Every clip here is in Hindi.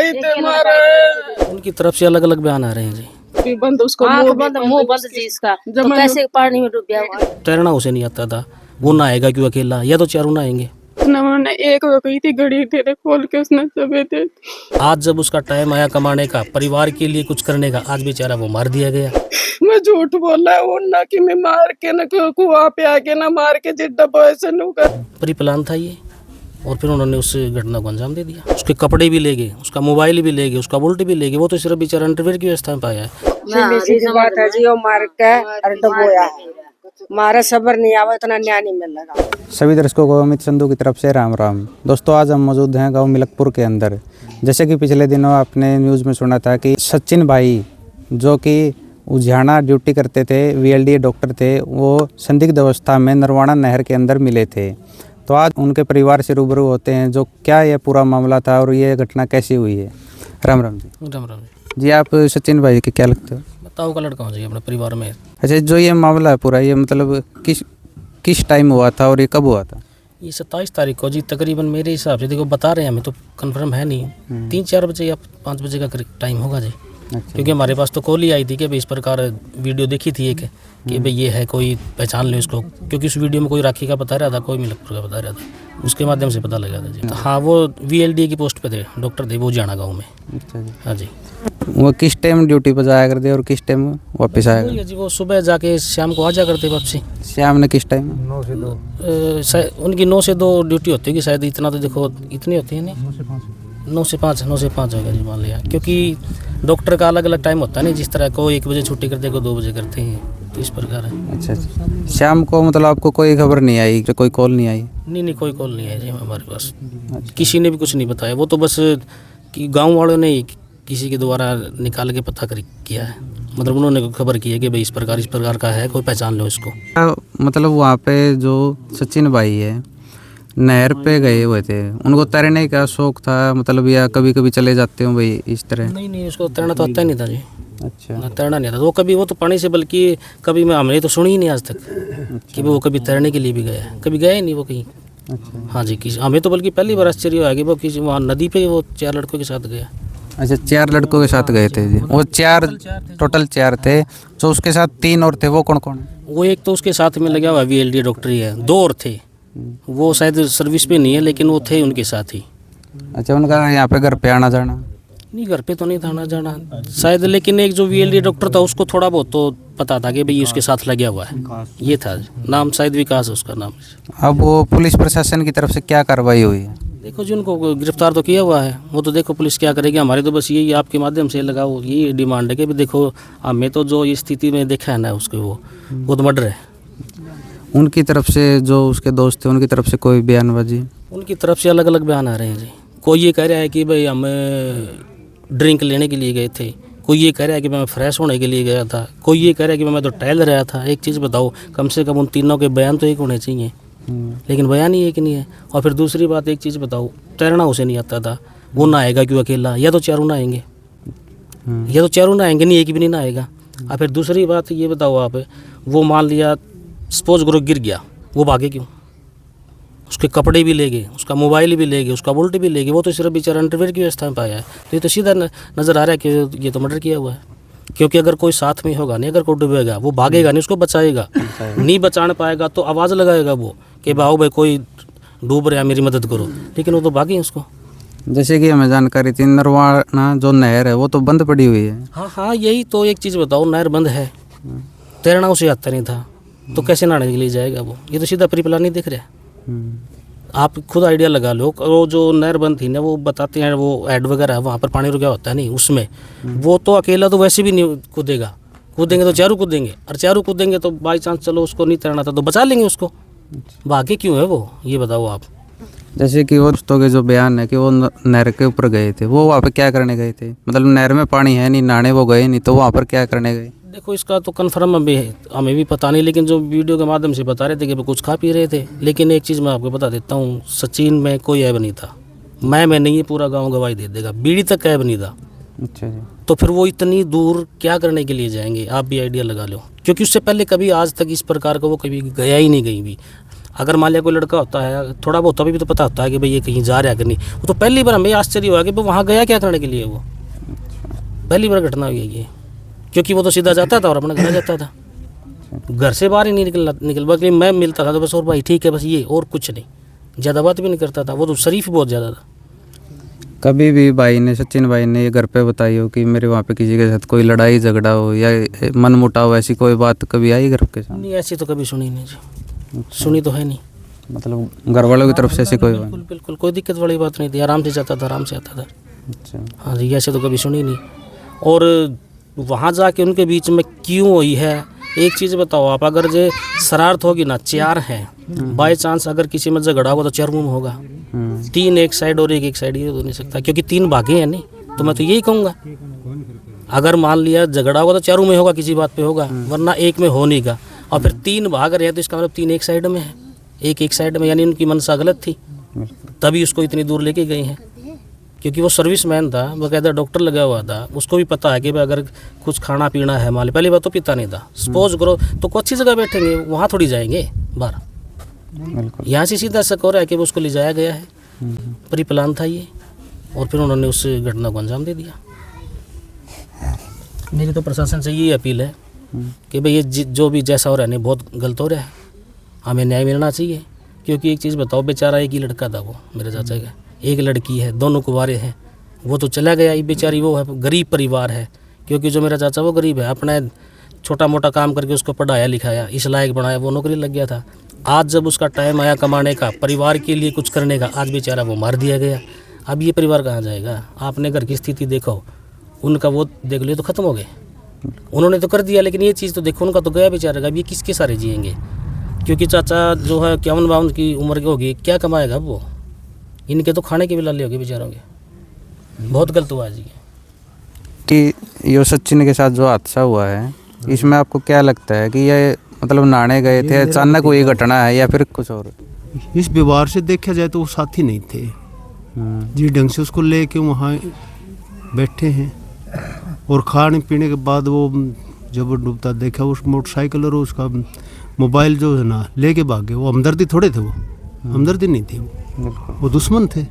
गई थे मारे। उनकी तरफ से अलग अलग बयान आ रहे हैं जी। बंद उसको मुंह बंद जी इसका, तो कैसे पानी में डूब गया हुआ? तैरना उसे नहीं आता था, वो नहाएगा क्यों अकेला, या तो चारों नहाएंगे। उन्होंने एक हो गई थी घड़ी तेरे खोल के उसने चबे थे। आज जब उसका टाइम आया कमाने का, परिवार के लिए कुछ करने का, आज बेचारा वो मार दिया गया। मैं झूठ बोला है वो ना कि मैं मार के ना कुआं पे आके ना मार के जिड्डा पैसे नूगा। प्री प्लान था ये, और फिर उन्होंने उस घटना को अंजाम दे दिया। उसके कपड़े भी ले गए, उसका मोबाइल भी ले गए, उसका बुलेट भी ले गए। वो तो सिर्फ बेचारा अंडरवेयर की व्यवस्था में पाया है। सीधी बात है जी, वो मार के और डुबोया है। मारे सबर नहीं आवा, इतना न्याय नहीं मिल रहा। सभी दर्शकों को अमित संधू की तरफ से राम राम। दोस्तों, आज हम मौजूद हैं गांव मिलकपुर के अंदर। जैसे कि पिछले दिनों आपने न्यूज़ में सुना था कि सचिन भाई जो कि उजियाना ड्यूटी करते थे, VLDA डॉक्टर थे, वो संदिग्ध अवस्था में नरवाना नहर के अंदर मिले थे। तो आज उनके परिवार से रूबरू होते हैं, जो क्या ये पूरा मामला था और ये घटना कैसी हुई है। राम राम जी। राम राम जी, आप सचिन भाई के क्या लगते हो? बताओ का लड़का हो जाइए अपने परिवार में। अच्छा, जो ये मामला है पूरा, ये मतलब किस टाइम हुआ था और ये कब हुआ था? ये 27 तारीख को जी, तकरीबन मेरे हिसाब से, देखो बता रहे हैं, हमें तो कंफर्म है नहीं, 3-4 बजे या 5 बजे का टाइम होगा जी। अच्छा। क्योंकि हमारे पास तो कॉल ही आई थी कि भाई इस प्रकार वीडियो देखी थी एक, कि भाई ये है, कोई पहचान ले उसको। क्योंकि उस वीडियो में कोई राखी का बता रहा था, कोई मिलकपुर का बता रहा था, उसके माध्यम से पता लगा था जी। हाँ, वो VLDA की पोस्ट पे थे, डॉक्टर थे वो, जाना गाँव में। अच्छा जी। हाँ जी। वो किस टाइम ड्यूटी पर जाया करते और किस टाइम वापस आया करते? जी, वो सुबह जाके शाम को आ जा करते वापसी। शाम ने किस टाइम? 9 से 2। उनकी 9 से 2 ड्यूटी होती है शायद, इतना तो देखो इतनी होती है नहीं, 9 से 5 होगा जी, मान लिया। क्योंकि डॉक्टर का अलग अलग टाइम होता है नहीं, जिस तरह को 1 बजे छुट्टी करते, को 2 बजे करते हैं, तो इस प्रकार है। अच्छा अच्छा। शाम को मतलब आपको कोई खबर नहीं आई, कोई कॉल नहीं आई? नहीं, कोई कॉल नहीं आई जी हमारे पास। किसी ने भी कुछ नहीं बताया। वो तो बस कि गाँव वालों ने किसी के द्वारा निकाल के पता किया है, मतलब उन्होंने खबर की है कि भाई इस प्रकार का है, कोई पहचान लो इसको। मतलब वहाँ पे जो सचिन भाई है, नहर पे गए हुए थे, उनको तैरने का शौक था मतलब, या कभी कभी चले जाते हो भाई इस तरह? नहीं, उसको तैरना तो आता ही नहीं था जी। अच्छा। तैरना नहीं आता वो तो पानी से, बल्कि कभी हमने तो सुनी ही नहीं आज तक। अच्छा। कि वो कभी तैरने के लिए भी गया है, कभी गया ही नहीं वो कहीं। अच्छा। हाँ जी, हमें तो बल्कि पहली बार आश्चर्य हुआ कि वो किसी वहाँ नदी पे वो 4 लड़कों के साथ गया। अच्छा, 4 लड़कों के साथ गए थे जी। वो टोटल 4 थे, जो उसके साथ 3 और थे, वो कौन कौन है? वो एक तो उसके साथ में लगा हुआ VLDA डॉक्टर ही है, 2 और थे, वो शायद सर्विस पे नहीं है, लेकिन वो थे उनके साथ ही। अच्छा, उनका यहाँ पे घर पे आना जाना? नहीं, घर पे तो नहीं था आना जाना शायद, लेकिन एक जो VLDA डॉक्टर था उसको थोड़ा बहुत तो पता था कि भाई उसके साथ लगा हुआ है, ये था नाम, शायद विकास है उसका नाम। अब वो पुलिस प्रशासन की तरफ से क्या कार्रवाई हुई है? देखो जी, उनको गिरफ्तार तो किया हुआ है, वो तो देखो पुलिस क्या करेगी। हमारे तो बस यही आपके माध्यम से लगाओ, यही डिमांड है कि देखो हमें तो जो इस स्थिति में देखा है ना उसके, वो तो मर्डर है। उनकी तरफ से जो उसके दोस्त थे, उनकी तरफ से कोई बयानबाजी? उनकी तरफ से अलग अलग बयान आ रहे हैं जी। कोई ये कह रहा है कि भाई हम ड्रिंक लेने के लिए गए थे, कोई ये कह रहा है कि मैं फ्रेश होने के लिए गया था, कोई ये कह रहा है कि मैं तो टहल रहा था। एक चीज़ बताओ, कम से कम उन तीनों के बयान तो एक होने चाहिए, लेकिन बयान ही एक नहीं है। और फिर दूसरी बात, एक चीज़ बताओ, तैरना उसे नहीं आता था, वो नहाएगा क्यों अकेला, या तो चारों नहाएंगे, नहीं, एक भी नहीं नहाएगा। और फिर दूसरी बात ये बताओ आप, वो मान लिया सपोज करो गिर गया, वो भागे क्यों? उसके कपड़े भी ले गए, उसका मोबाइल भी ले गए, उसका बुलेट भी ले गए। वो तो सिर्फ बेचारा अंडरवेयर की व्यवस्था में पाया है। तो ये तो सीधा नज़र आ रहा है कि ये तो मर्डर किया हुआ है। क्योंकि अगर कोई साथ में होगा नहीं, अगर कोई डूबेगा, वो भागेगा नहीं, उसको बचाएगा नहीं, बचाने पाएगा तो आवाज़ लगाएगा वो कि भाई कोई डूब रहा है, मेरी मदद करो, लेकिन वो तो भागे उसको। जैसे कि हमें जानकारी थी, नरवाना जो नहर है वो तो बंद पड़ी हुई है। हाँ, यही तो एक चीज़ बताओ, नहर बंद है, तैरना उसे आता नहीं था, तो कैसे नहाने के लिए जाएगा वो? ये तो सीधा प्री प्लान नहीं दिख रहा। आप खुद आइडिया लगा लो। वो जो नहर बंद थी ना, वो बताते हैं, वो ऐड वगैरह है, वहाँ पर पानी रुका होता है नहीं, उसमें वो तो अकेला तो वैसे भी नहीं कूदेगा, कूदेंगे तो चारों कूदेंगे, और चारों कूदेंगे तो बाई चांस चलो उसको नहीं तैरना था तो बचा लेंगे उसको, भागे क्यों है वो, ये बताओ आप। जैसे कि वो दोस्तों के जो बयान है कि वो नहर के ऊपर गए थे, वो वहाँ पर क्या करने गए थे? मतलब नहर में पानी है नहीं, नहाने वो गए नहीं, तो वहाँ पर क्या करने गए? देखो, इसका तो कन्फर्म हमें भी पता नहीं, लेकिन जो वीडियो के माध्यम से बता रहे थे कि वो कुछ खा पी रहे थे। लेकिन एक चीज़ मैं आपको बता देता हूँ, सचिन में कोई ऐब नहीं था, मैं नहीं, पूरा गांव गवाही दे देगा, बीड़ी तक ऐब नहीं था। अच्छा जी। तो फिर वो इतनी दूर क्या करने के लिए जाएंगे, आप भी आइडिया लगा लो। क्योंकि उससे पहले कभी आज तक इस प्रकार का वो कभी गया ही नहीं, कहीं भी। अगर मान लिया कोई लड़का होता है थोड़ा बहुत अभी भी तो पता होता है कि भाई ये कहीं जा रहा है कि नहीं, वो तो पहली बार हमें आश्चर्य हुआ कि वो वहाँ गया क्या करने के लिए, वो पहली बार घटना हुई है ये, क्योंकि वो तो सीधा जाता था और अपने घर जाता था, घर से बाहर ही नहीं निकल बाकी मैं मिलता था तो बस, और भाई ठीक है बस ये, और कुछ नहीं, ज़्यादा बात भी नहीं करता था, वो तो शरीफ बहुत ज़्यादा था। कभी भी भाई ने, सचिन भाई ने ये घर पे बताई हो कि मेरे वहाँ पे किसी के साथ कोई लड़ाई झगड़ा हो या मन मुटाव, ऐसी कोई बात कभी आई घर के सामने? नहीं ऐसी तो कभी सुनी नहीं जी, सुनी तो है नहीं, मतलब घर वालों की तरफ से ऐसी कोई बात? बिल्कुल बिल्कुल कोई दिक्कत वाली बात नहीं थी, आराम से जाता था, आराम से आता था। अच्छा। हाँ जी, ऐसे तो कभी सुनी नहीं। और वहाँ जाके उनके बीच में क्यों हुई है, एक चीज़ बताओ आप, अगर जो शरारत होगी ना, चार हैं बाई चांस अगर किसी में झगड़ा होगा तो चार मुँह होगा, 3 एक साइड और एक साइड, ये तो नहीं सकता, क्योंकि 3 भागे हैं नहीं, तो मैं तो यही कहूँगा अगर मान लिया झगड़ा होगा तो चारों में होगा, किसी बात पे होगा, वरना एक में हो नहीं का। और फिर 3 भाग रहे हैं तो इसका मतलब 3 एक साइड में है, एक साइड में, यानी उनकी मनसा गलत थी, तभी उसको इतनी दूर लेके गए हैं। क्योंकि वो सर्विसमैन था, बाकायदा डॉक्टर लगा हुआ था, उसको भी पता है कि भाई अगर कुछ खाना पीना है, मान पहली बात तो पीता नहीं था, सपोज करो तो कोई अच्छी जगह बैठेंगे, वहाँ थोड़ी जाएंगे बाहर, यहाँ से सीधा शक हो रहा है कि वो उसको ले जाया गया है, प्री प्लान था ये, और फिर उन्होंने उस घटना को अंजाम दे दिया। मेरी तो प्रशासन से यही अपील है कि भाई ये जो भी जैसा हो रहा है नहीं, बहुत गलत हो रहा है, हमें न्याय मिलना चाहिए। क्योंकि एक चीज़ बताओ, बेचारा एक ही लड़का था वो मेरे चाचा का, एक लड़की है, दोनों कुंवारे हैं, वो तो चला गया, ये बेचारी वो है, गरीब परिवार है, क्योंकि जो मेरा चाचा वो गरीब है, अपने छोटा मोटा काम करके उसको पढ़ाया लिखाया, इस लायक बनाया, वो नौकरी लग गया था। आज जब उसका टाइम आया कमाने का, परिवार के लिए कुछ करने का, आज बेचारा वो मार दिया गया। अब ये परिवार कहाँ जाएगा? आपने घर की स्थिति देखो, उनका वो देख लियो तो ख़त्म हो गए, उन्होंने तो कर दिया, लेकिन ये चीज़ तो देखो, उनका तो गया बेचारे का। अब ये किसके सारे जिएंगे? क्योंकि चाचा जो है 51-52 की उम्र की होगी, क्या कमाएगा वो? इनके तो खाने की भी लाले होगी बेचारों के। बहुत गलत हुआ जी कि ये सचिन के साथ जो हादसा हुआ है, इसमें आपको क्या लगता है कि ये मतलब नहाने गए थे, अचानक हुई घटना है या फिर कुछ और? इस व्यवहार से देखा जाए तो वो साथी नहीं थे, जिस ढंग से उसको लेके वहाँ बैठे हैं, और खाने पीने के बाद वो जब वो डूबता देखा, उस मोटरसाइकिल और उसका मोबाइल जो है ना लेके भाग गए। वो हमदर्दी थोड़े थे, वो हमदर्दी नहीं थी, वो दुश्मन थे।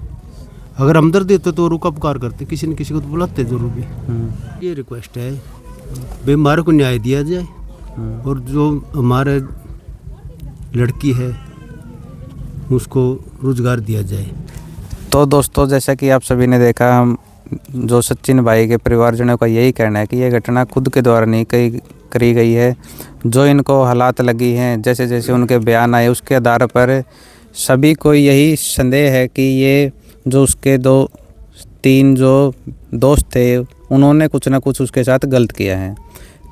अगर हमदर्दी होते तो रुका पुकार करते, किसी न किसी को तो बुलाते जरूर भी। ये रिक्वेस्ट है भाई हमारे को न्याय दिया जाए, और जो हमारे लड़की है उसको रोजगार दिया जाए। तो दोस्तों, जैसा कि आप सभी ने देखा, हम जो सचिन भाई के परिवारजनों का यही कहना है कि ये घटना खुद के द्वारा नहीं करी गई है। जो इनको हालात लगी हैं, जैसे जैसे उनके बयान आए, उसके आधार पर सभी को यही संदेह है कि ये जो उसके 2-3 जो दोस्त थे, उन्होंने कुछ ना कुछ उसके साथ गलत किया है।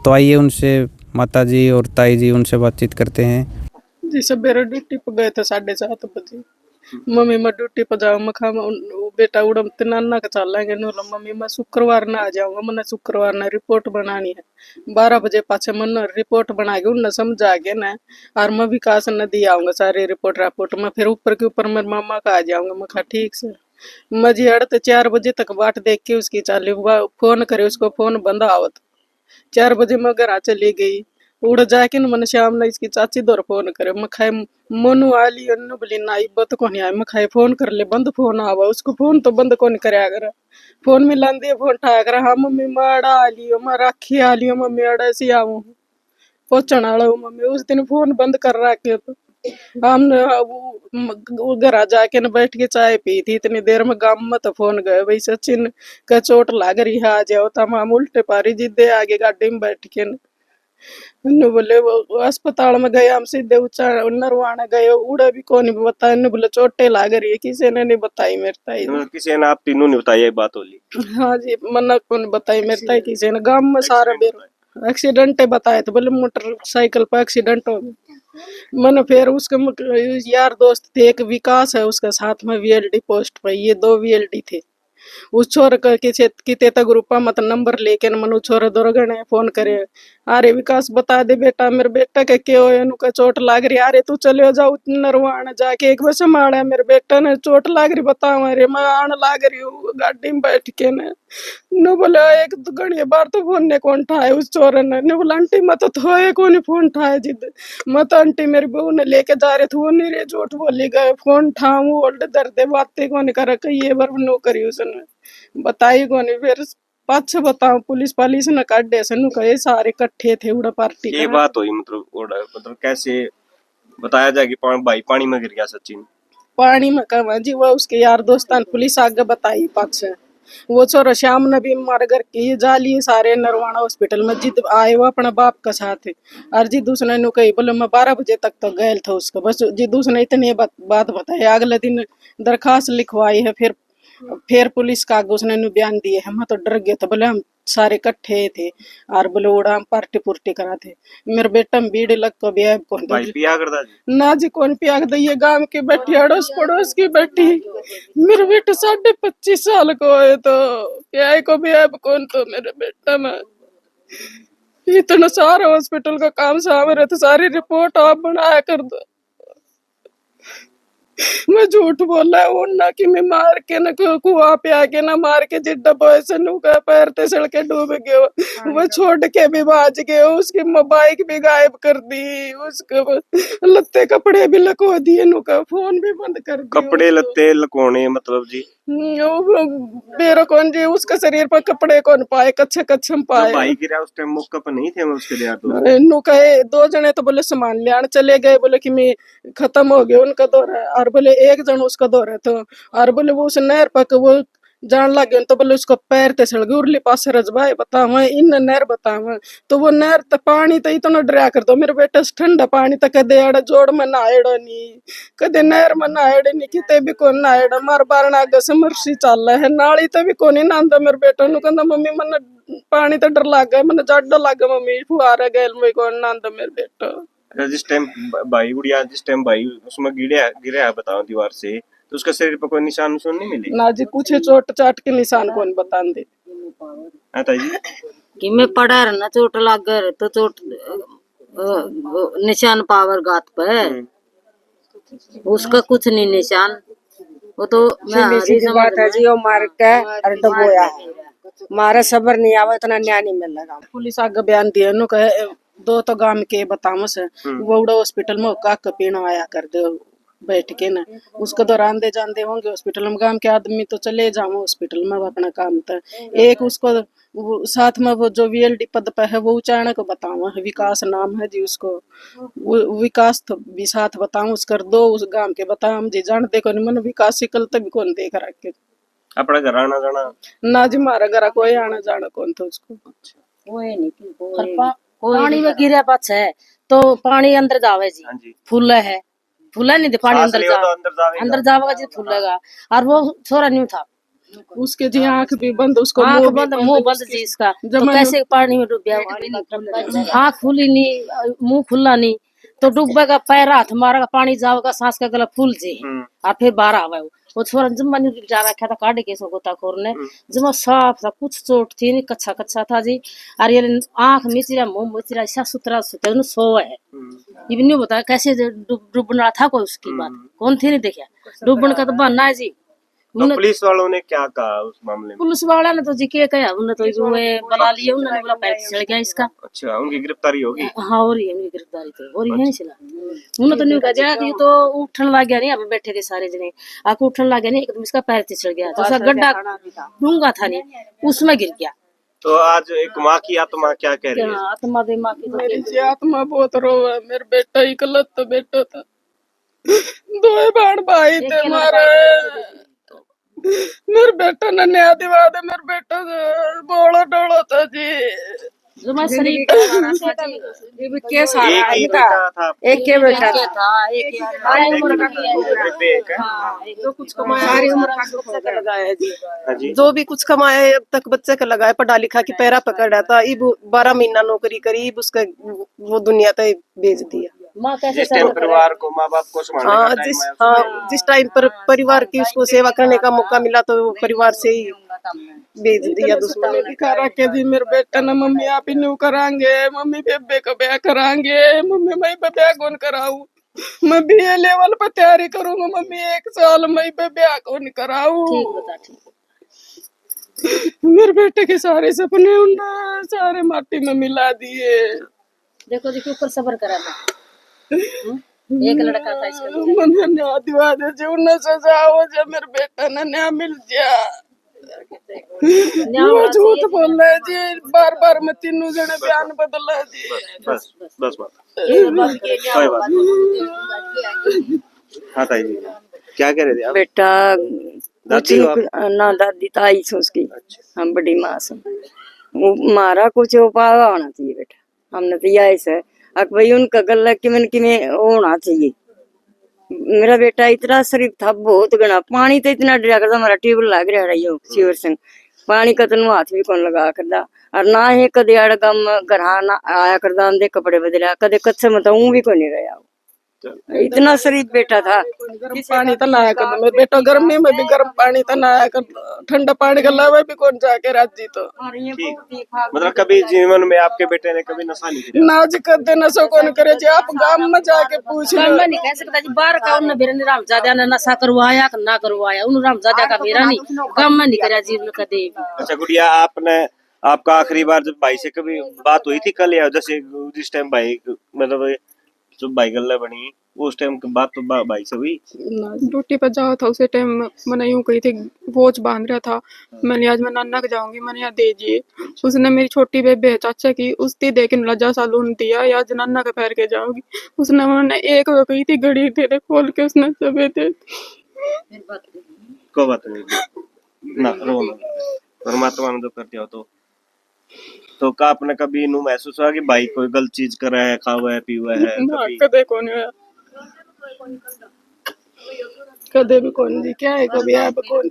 तो आइए उनसे, माता जी और ताई जी, उनसे बातचीत करते हैं। जी सवेरे ड्यूटी पे गए थे 7:30 बजे। मम्मी मैं ड्यूटी पे जाऊँ, मैं खामा बेटा उड़म नाना का चल लेंगे, मम्मी मैं शुक्रवार ना आ जाऊँगा, मैंने शुक्रवार ना रिपोर्ट बनानी है। 12 बजे पाछे मन रिपोर्ट बना के उन्हें समझा के ना, और मैं विकास न दी आऊँगा सारी रिपोर्ट में, फिर ऊपर के ऊपर मेरे मामा का आ जाऊँगा। मैं कहा ठीक से। मैं जी अड़ते 4 बजे तक बाट देख के उसकी चाली फोन करे, उसको फोन बंद आवत। 4 बजे मैं घर चली गई, उड़ जाके न मन शाम ने इसकी चाची दौर फोन करे, मैं खाए मनु आली अन्नू बोली ना इब्बत को नहीं आई, मैं खाए फोन कर ले, बंद फोन आवा, उसको फोन तो बंद कौन करे अगर फोन में लांदी फोन ठाया कर। हाँ मम्मी मैं अड़ा आ लियो, मैं राखी आ लियो, मम्मी अड़ा से आऊँ पहुंचने वाला हूँ मम्मी। उस दिन फोन बंद कर रखे तो हमने वो घर जाके न बैठ के चाय पी थी, इतनी देर में गांव में तो फोन गए भाई सचिन का चोट लाग रही है, आ जाओ। तब हम उल्टे पारी जिद्दे आगे गाड़ी में बैठ के न बोले वो अस्पताल में गए, हम सीधे ऊंचा नरवाना गए, उड़ा भी कौन नहीं बताया, न बोले चोटें लाग रही है, किसी ने नहीं बताई मेरे ताई। किसी ने आप तीनों ने बताई बात होली? हाँ जी, मन्ना को नहीं बताई मेरे ताई, किसी ने गांव में सारा बेर एक्सीडेंट बताए थे, बोले मोटरसाइकिल पर एक्सीडेंट हो गया। मैंने फिर उसके यार दोस्त थे, एक विकास है उसका साथ में VLD पोस्ट पर, ये 2 VLD थे। उस छोर किते ग्रुपा मत नंबर लेके मन छोरे दोरगणे फोन करे, अरे विकास बता दे बेटा, मेरे बेटा के क्यों है नु का चोट लाग रही, अरे तू चले जाओ नरवाण जाके एक बार संभाला मेरे बेटा ने चोट लाग रही, बताओ अरे मैं आन लाग रही हूँ गाड़ी में बैठ के ने नु बोला एक तो घड़ी बार तो फोन ने कौन ठाए उस चोरन ने बोला आंटी मैं तो थोए कौन फोन ठाए जिद मैं तो आंटी मेरी बहू ने लेके जा रहे थे वो नहीं रे झूठ बोली गए फोन ठाऊं ओल्ड दर्दे बातें कौन कर ये बार नो करी उसने बताई कौन फिर पाछ बताओ पुलिस पालिस न काटे सनु कहे सारे इकट्ठे थे उड़ा पार्टी ये बात हुई मतलब कैसे बताया जाए कि भाई पानी में गिर गया सचिन? पानी में कहा जी वो उसके यार दोस्तान पुलिस आगे बताई पाछ वो छोरा श्याम ने भी हमारे घर की जाली सारे नरवाना हॉस्पिटल में जिद आए वो अपना बाप का साथ है और जिद उसने नु कही बोले मैं 12 बजे तक तो गए था उसको बस जिद उसने इतनी बात बताई अगले दिन दरखास्त लिखवाई है फिर पुलिस का आगे उसने बयान दिए हम तो डर गए थे बोले हम सारे इकट्ठे थे और बोले उड़ा हम पार्टी पुर्टी करा थे मेरे बेटा में भीड़ लग को भी कौन भाई पिया करता जी? ना जी कौन पिया कर ये गांव की बेटी अड़ोस पड़ोस की बेटी मेरे बेटा 25.5 साल को है तो पिया को भी कौन तो मेरे बेटा में इतना सारा हॉस्पिटल का काम सामने तो सारी रिपोर्ट आप बनाया कर दो मैं झूठ बोला वो ना कि मैं मार के ना कुआ पे आके ना मार के जिड्डा बॉयस नु का पैर ते सड़के डूब गए वो छोड़ के भी भाज गए उसकी बाइक भी गायब कर दी उसके लत्ते कपड़े भी लको दिए नु का फोन भी बंद कर दिया कपड़े लत्ते लकोने मतलब जी? मेरा कौन जी उसका शरीर पर कपड़े कौन पाए कच्छे कच्छम पाए भाई गिरा उस टाइम मौका पर नहीं थे उसके यार दोस्त? नु कहे 2 जने तो बोले सामान लेने चले गए बोले कि मैं खत्म हो गया उनका दौरा और बोले एक जन उसका दौरा तो और बोले वो उस नहर पर वो जान लग गए तो बोले उसको पैर ते सड़ गए उरली पास रजबाए बतावा इन नहर बतावा तो वो नहर तो पानी तो इतना डरा कर दो मेरे बेटे ठंडा पानी तो कदे अड़ जोड़ में नहाएड़ो नहीं कदे नहर में नहाएड़े नहीं किते भी कौन नहाएड़ा मार बारना आगे से मरसी चल है नाली तो भी कौन नहांदा मेरे बेटा नु कहंदा मम्मी मन पानी तो डर लग गया मन जड लग गया मम्मी फुआरा गैल में कौन नहांदा मेरे बेटा जिस टाइम भाई गुड़िया जिस टाइम भाई उसमें गिरा है बताओ दीवार से तो उसका शरीर पर कोई निशान नहीं मिले? ना जी कुछ चोट चाट के निशान कौन बता दे आता जी कि मैं पड़ा रहना चोट लग गए तो चोट निशान पावर गात पे उसका कुछ नहीं निशान वो तो सीधी बात है जी वो मार के और डबोया है मारे सबर नहीं आवा इतना न्याय नहीं मिल लगा पुलिस आगे बयान दिया नु कहे 2 तो गांव के बताओ से वो उड़ा हॉस्पिटल में का पीना आया कर दे बैठ के ना उसको दौरान दे जाते होंगे हॉस्पिटल में गांव के आदमी तो चले जाओ हॉस्पिटल में अपना काम था एक उसको साथ में वो जो वीएलडी पद पे है वो अचानक बताओ विकास नाम है जी उसको विकास तो भी साथ बताओ उसकर 2 उस गांव के बताओ हम जी जान देखो मन विकास कल तक भी कौन देख रखे अपना घर आना जाना ना जी मारा घर कोई आना जाना कौन था उसको पानी में गिरा पाछ है तो पानी अंदर जावे जी हाँ जी फूल है फूला नहीं थे पानी सांस अंदर लियो तो जावे अंदर जावेगा जी फूलेगा और वो छोरा नहीं था उसके जी आंख भी बंद उसको आंख बंद मुंह बंद जी इसका तो कैसे पानी में डूब गया आंख खुली नहीं मुंह खुला नहीं तो डूबेगा पैर हाथ मारेगा पानी जावेगा सांस का गला फूल जी और फिर बाहर आवे वो छोरा जम्मा नहीं जा रखा था काट के गोताखोर ने जमा साफ था कुछ चोट थी नहीं कच्चा कच्चा था जी और ये आंख मिचरा मुंह मिचरा ऐसा सुतरा सुतरा सो है ये भी नहीं बताया कैसे डूबना था कोई उसकी बात कौन थी नहीं देखा डूबने का तो बहाना है जी तो पुलिस वालों ने क्या कहा उस मामले में? पुलिस वाला ने तो जी क्या कहा उन्होंने तो बुला लिया उन्होंने बोला पैर चढ़ गया इसका अच्छा उनकी गिरफ्तारी होगी? हाँ हो रही है उनकी गिरफ्तारी तो हो रही है चला उन्होंने तो नहीं कहा जा ये तो उठने लग गया नहीं अब बैठे थे सारे जने आके उठने लग गया नहीं एकदम इसका पैर चढ़ गया तो उसका गड्ढा डूंगा था नहीं उसमें गिर गया तो आज एक माँ की आत्मा क्या कह रही है? आत्मा दे माँ की तो मेरी जी आत्मा बहुत रोवे मेरे बेटा इकलौता बेटा था 2 बहन भाई थे मारे मेरे बेटा ने न्याय दिवा दे मेरे बेटा बोलो डोलो था जी जो मैं शरीर ये भी केस आ रहा है इनका एक के बेटा था एक सारी उम्र का जो कुछ कमाया सारी उम्र का बच्चे का लगाया है हाँ जी। जी जो भी कुछ कमाया अब तक बच्चे का लगाया पढ़ा लिखा की पैरा पकड़ा था इब 12 महीना नौकरी करी इब उसका वो दुनिया तक भेज दिया माँ कैसे जिस टाइम परिवार को माँ बाप को संभालने का टाइम आया, जिस टाइम पर परिवार की उसको सेवा करने का मौका मिला तो वो परिवार से ही भेज दिया दुश्मन दिखा रखे जी मेरे बेटा ने मम्मी आप ही न्यू करांगे मम्मी बेबे का ब्याह करांगे मम्मी मैं ब्याह कौन कराऊं मैं बीए लेवल पर तैयारी करूंगा मम्मी 1 साल मैं ब्याह कौन कराऊं मेरे बेटे के सारे सपने उन्होंने सारे माटी में मिला दिए। देखो जी ऊपर सबर करा था एक लड़का था इसका मैंने न्याय दिवा दे जो न सजा हो जा मेरे बेटा ने न्याय मिल जा वो झूठ बोल रहे जी बार बार मैं तीनों जने बयान बदला जी बस बस बात कोई बात नहीं। हाँ ताई जी क्या कह रहे थे आप? बेटा दादी हो आप? ना दादी ताई से उसकी हम बड़ी माँ से वो मारा कुछ उपाय होना चाहिए बेटा हमने तो यही से अब भाई उनका गला कि मन कि होना चाहिए। मेरा बेटा इतना शरीफ था बहुत गना पानी तो इतना डरा करता हमारा ट्यूबवेल लग रहा है शिवर सिंह पानी का तनु हाथ भी कौन लगा करदा और ना ही कदे अड़गम घर ना आया करदा अंदे कपड़े बदला कदे कच्चे मत भी कोई नहीं गया इतना शरीफ बेटा था। गर्म पानी तो नहाया कर मेरे बेटा गर्मी में भी गर्म पानी तो नहाया कर ठंडा पानी का लावा भी कौन जाके राजी तो मतलब कभी जीवन में आपके बेटे ने कभी नशा नहीं किया? नाज कर दे नशा कौन करे जी आप गांव में जाके पूछ लो मैं नहीं कह सकता जी बाहर का उन बेरा ने रामजादा ने नशा करवाया कि ना करवाया उन रामजादा का बेरा नहीं गम में नहीं करा जीवन कदे भी। अच्छा गुड़िया आपका आखिरी बार जब भाई से कभी बात हुई थी कल या जैसे जिस टाइम भाई मतलब जो भाई गल्ला बनी उस टाइम की बात तो भाई से हुई? ड्यूटी पर जाओ था उसी टाइम मैंने यूं कही थी वॉच बांध रहा था मैंने आज मैं नाना के जाऊंगी मैंने यहाँ दीजिए उसने मेरी छोटी बेबे चाचा की उसकी देख लज्जा सालून दिया या आज नाना के पैर के जाओगी उसने मैंने एक कही थी घड़ी तेरे खोल के उसने चबे थे कोई बात नहीं ना रो ना परमात्मा ने जो कर दिया तो का आपने कभी इनू महसूस हुआ कि भाई कोई गलत चीज कर रहा है खावा है पीवा है कभी? कदे कौन है कदे भी कौन जी क्या है कभी आप कौन